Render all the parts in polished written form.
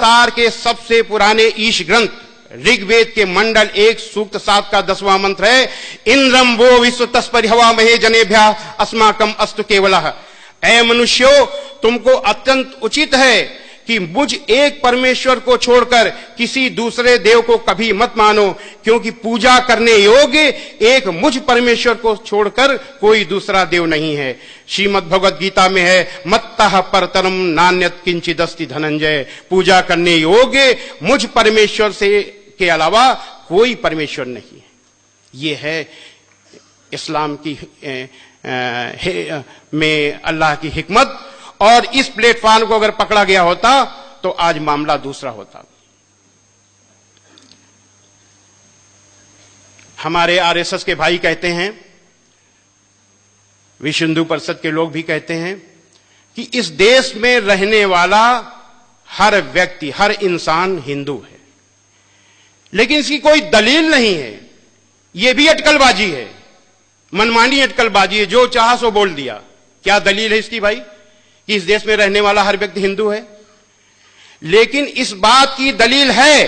तार के सबसे पुराने ईश ग्रंथ ऋग्वेद के मंडल 1 सूक्त 7 का 10वां मंत्र है, इंद्रम वो विश्व तस्परि हवा महे जनेभ्या अस्माकम अस्तु केवलः। ऐ मनुष्यों, तुमको अत्यंत उचित है कि मुझ एक परमेश्वर को छोड़कर किसी दूसरे देव को कभी मत मानो, क्योंकि पूजा करने योग्य एक मुझ परमेश्वर को छोड़कर कोई दूसरा देव नहीं है। श्रीमद् भगवद गीता में है, मत्तः परतरम नान्यत किंचिदस्ति धनंजय। पूजा करने योग्य मुझ परमेश्वर से के अलावा कोई परमेश्वर नहीं है। ये है इस्लाम की में अल्लाह की हिकमत। और इस प्लेटफॉर्म को अगर पकड़ा गया होता तो आज मामला दूसरा होता। हमारे आरएसएस के भाई कहते हैं, विश्व हिंदू परिषद के लोग भी कहते हैं कि इस देश में रहने वाला हर व्यक्ति, हर इंसान हिंदू है, लेकिन इसकी कोई दलील नहीं है। यह भी अटकलबाजी है, मनमानी अटकलबाजी है, जो चाहा सो बोल दिया। क्या दलील है इसकी भाई कि इस देश में रहने वाला हर व्यक्ति हिंदू है? लेकिन इस बात की दलील है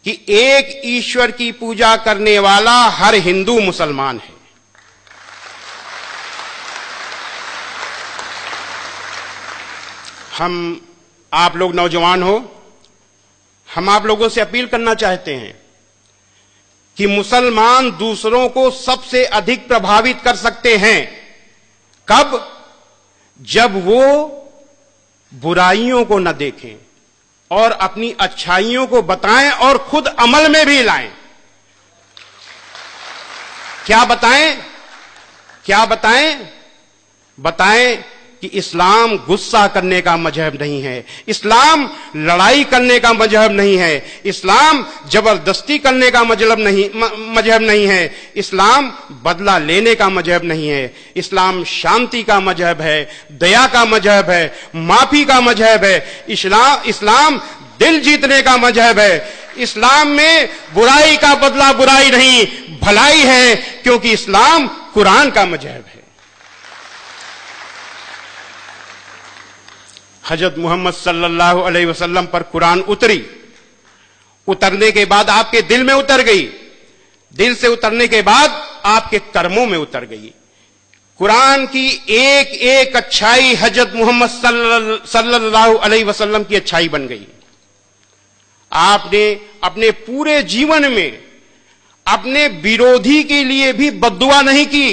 कि एक ईश्वर की पूजा करने वाला हर हिंदू मुसलमान है। हम आप लोग नौजवान हो, हम आप लोगों से अपील करना चाहते हैं कि मुसलमान दूसरों को सबसे अधिक प्रभावित कर सकते हैं। कब? जब वो बुराइयों को न देखें और अपनी अच्छाइयों को बताएं और खुद अमल में भी लाएं। क्या बताएं? क्या बताएं? बताएं कि इस्लाम गुस्सा करने का मजहब नहीं है, इस्लाम लड़ाई करने का मजहब नहीं है, इस्लाम जबरदस्ती करने का मजहब नहीं है, इस्लाम बदला लेने का मजहब नहीं है, इस्लाम शांति का मजहब है, दया का मजहब है, माफी का मजहब है। इस्लाम दिल जीतने का मजहब है। इस्लाम में बुराई का बदला बुराई नहीं, भलाई है, क्योंकि इस्लाम कुरान का मजहब है। हजरत मोहम्मद सल्लल्लाहु अलैहि वसल्लम पर कुरान उतरी, उतरने के बाद आपके दिल में उतर गई, दिल से उतरने के बाद आपके कर्मों में उतर गई। कुरान की एक एक अच्छाई हजरत मोहम्मद सल्लल्लाहु अलैहि वसल्लम की अच्छाई बन गई। आपने अपने पूरे जीवन में अपने विरोधी के लिए भी बद्दुआ नहीं की,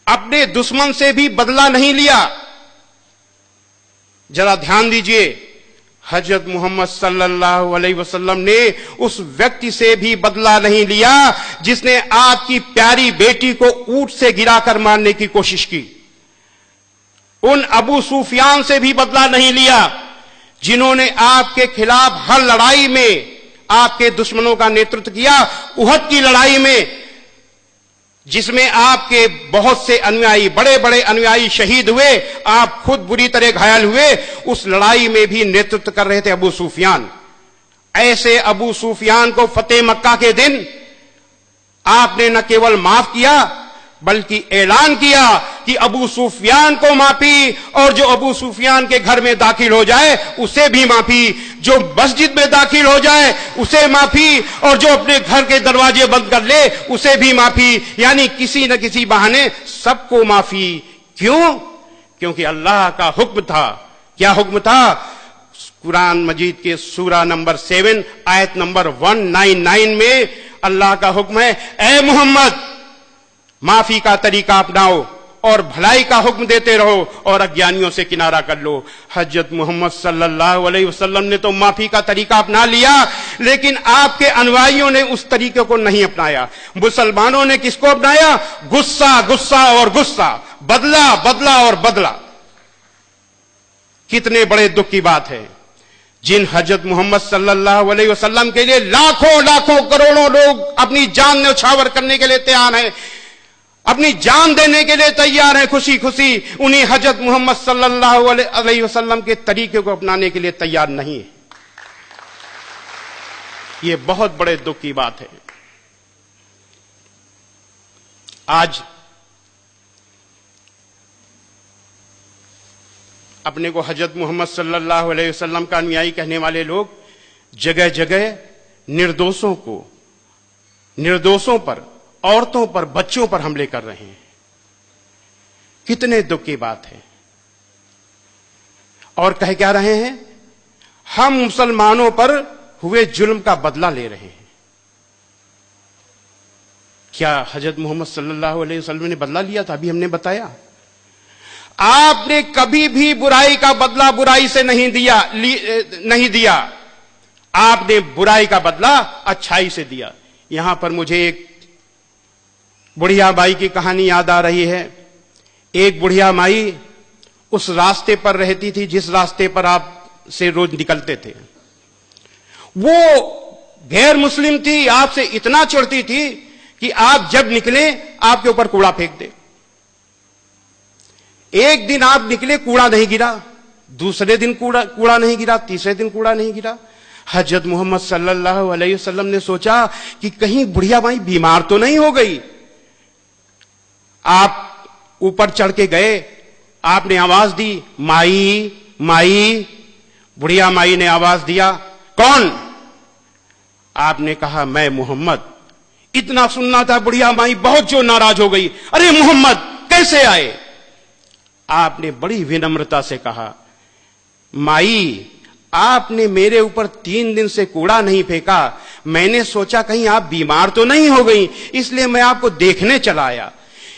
अपने दुश्मन से भी बदला नहीं लिया। जरा ध्यान दीजिए, हजरत मोहम्मद सल्लल्लाहु अलैहि वसल्लम ने उस व्यक्ति से भी बदला नहीं लिया जिसने आपकी प्यारी बेटी को ऊंट से गिराकर मारने की कोशिश की। उन अबू सुफियान से भी बदला नहीं लिया जिन्होंने आपके खिलाफ हर लड़ाई में आपके दुश्मनों का नेतृत्व किया। उहद की लड़ाई में जिसमें आपके बहुत से अनुयायी, बड़े बड़े अनुयायी शहीद हुए, आप खुद बुरी तरह घायल हुए, उस लड़ाई में भी नेतृत्व कर रहे थे अबू सुफियान। ऐसे अबू सुफियान को फतेह मक्का के दिन आपने न केवल माफ किया बल्कि ऐलान किया कि अबू सुफियान को माफी, और जो अबू सुफियान के घर में दाखिल हो जाए उसे भी माफी, जो मस्जिद में दाखिल हो जाए उसे माफी, और जो अपने घर के दरवाजे बंद कर ले उसे भी माफी। यानी किसी न किसी बहाने सबको माफी। क्यों? क्योंकि अल्लाह का हुक्म था। क्या हुक्म था? कुरान मजीद के सूरा नंबर 7 आयत नंबर 199 में अल्लाह का हुक्म है, ऐ मोहम्मद माफी का तरीका अपनाओ और भलाई का हुक्म देते रहो और अज्ञानियों से किनारा कर लो। हजरत मोहम्मद सल्लल्लाहु अलैहि वसल्लम ने तो माफी का तरीका अपना लिया, लेकिन आपके अनुयायियों ने उस तरीके को नहीं अपनाया। मुसलमानों ने किसको अपनाया? गुस्सा, गुस्सा और गुस्सा, बदला, बदला और बदला। कितने बड़े दुख की बात है, जिन हजरत मोहम्मद सल्लल्लाहु अलैहि वसल्लम के लिए लाखों लाखों करोड़ों लोग अपनी जान न्यौछावर करने के लिए तैयार हैं, अपनी जान देने के लिए तैयार है, खुशी खुशी उन्हीं हजरत मोहम्मद सल्लल्लाहु अलैहि वसल्लम के तरीके को अपनाने के लिए तैयार नहीं है। यह बहुत बड़े दुख की बात है। आज अपने को हजरत मोहम्मद सल्लल्लाहु अलैहि वसल्लम का अनुयायी कहने वाले लोग जगह जगह निर्दोषों पर, औरतों पर, बच्चों पर हमले कर रहे हैं। कितने दुख की बात है। और कह क्या रहे हैं? हम मुसलमानों पर हुए जुल्म का बदला ले रहे हैं। क्या हजरत मोहम्मद सल्लल्लाहु अलैहि वसल्लम ने बदला लिया था? अभी हमने बताया। आपने कभी भी बुराई का बदला बुराई से नहीं दिया। आपने बुराई का बदला अच्छाई से दिया। यहां पर मुझे एक बुढ़िया माई की कहानी याद आ रही है। एक बुढ़िया माई उस रास्ते पर रहती थी जिस रास्ते पर आप से रोज निकलते थे। वो गैर मुस्लिम थी, आपसे इतना चिढ़ती थी कि आप जब निकले आपके ऊपर कूड़ा फेंक दे। एक दिन आप निकले, कूड़ा नहीं गिरा, दूसरे दिन कूड़ा नहीं गिरा, तीसरे दिन कूड़ा नहीं गिरा। हजरत मोहम्मद सल्लल्लाहु अलैहि वसल्लम ने सोचा कि कहीं बुढ़िया माई बीमार तो नहीं हो गई। आप ऊपर चढ़ के गए, आपने आवाज दी, माई माई। बुढ़िया माई ने आवाज दिया, कौन? आपने कहा, मैं मोहम्मद। इतना सुनना था, बुढ़िया माई बहुत जो नाराज हो गई। अरे मोहम्मद कैसे आए? आपने बड़ी विनम्रता से कहा, माई आपने मेरे ऊपर 3 दिन से कूड़ा नहीं फेंका। मैंने सोचा कहीं आप बीमार तो नहीं हो गई, इसलिए मैं आपको देखने चला आया।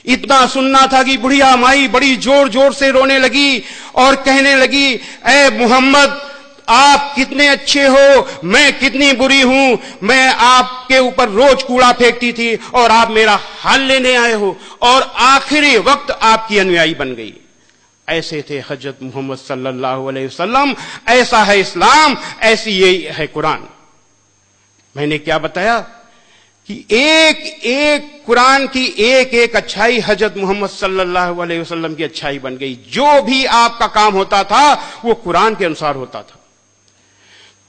इतना सुनना था कि बुढ़िया माई बड़ी जोर जोर से रोने लगी और कहने लगी, ऐ मोहम्मद आप कितने अच्छे हो, मैं कितनी बुरी हूं। मैं आपके ऊपर रोज कूड़ा फेंकती थी और आप मेरा हाल लेने आए हो और आखिरी वक्त आपकी अनुयायी बन गई। ऐसे थे हजरत मोहम्मद सल्लल्लाहु अलैहि वसल्लम। ऐसा है इस्लाम, ऐसी यही है कुरान। मैंने क्या बताया कि एक एक कुरान की एक एक अच्छाई हजरत मोहम्मद सल्लल्लाहु अलैहि वसल्लम की अच्छाई बन गई। जो भी आपका काम होता था वो कुरान के अनुसार होता था।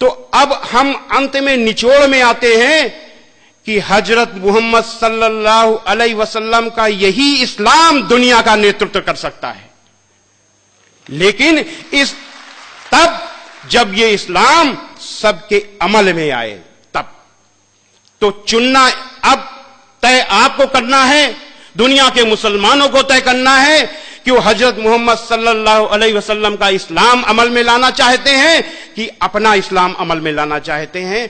तो अब हम अंत में निचोड़ में आते हैं कि हजरत मोहम्मद सल्लल्लाहु अलैहि वसल्लम का यही इस्लाम दुनिया का नेतृत्व कर सकता है। लेकिन तब जब ये इस्लाम सबके अमल में आए, तब तो चुनना अब तय आपको करना है, दुनिया के मुसलमानों को तय करना है कि वो हजरत मोहम्मद सल्लल्लाहु अलैहि वसल्लम का इस्लाम अमल में लाना चाहते हैं कि अपना इस्लाम अमल में लाना चाहते हैं।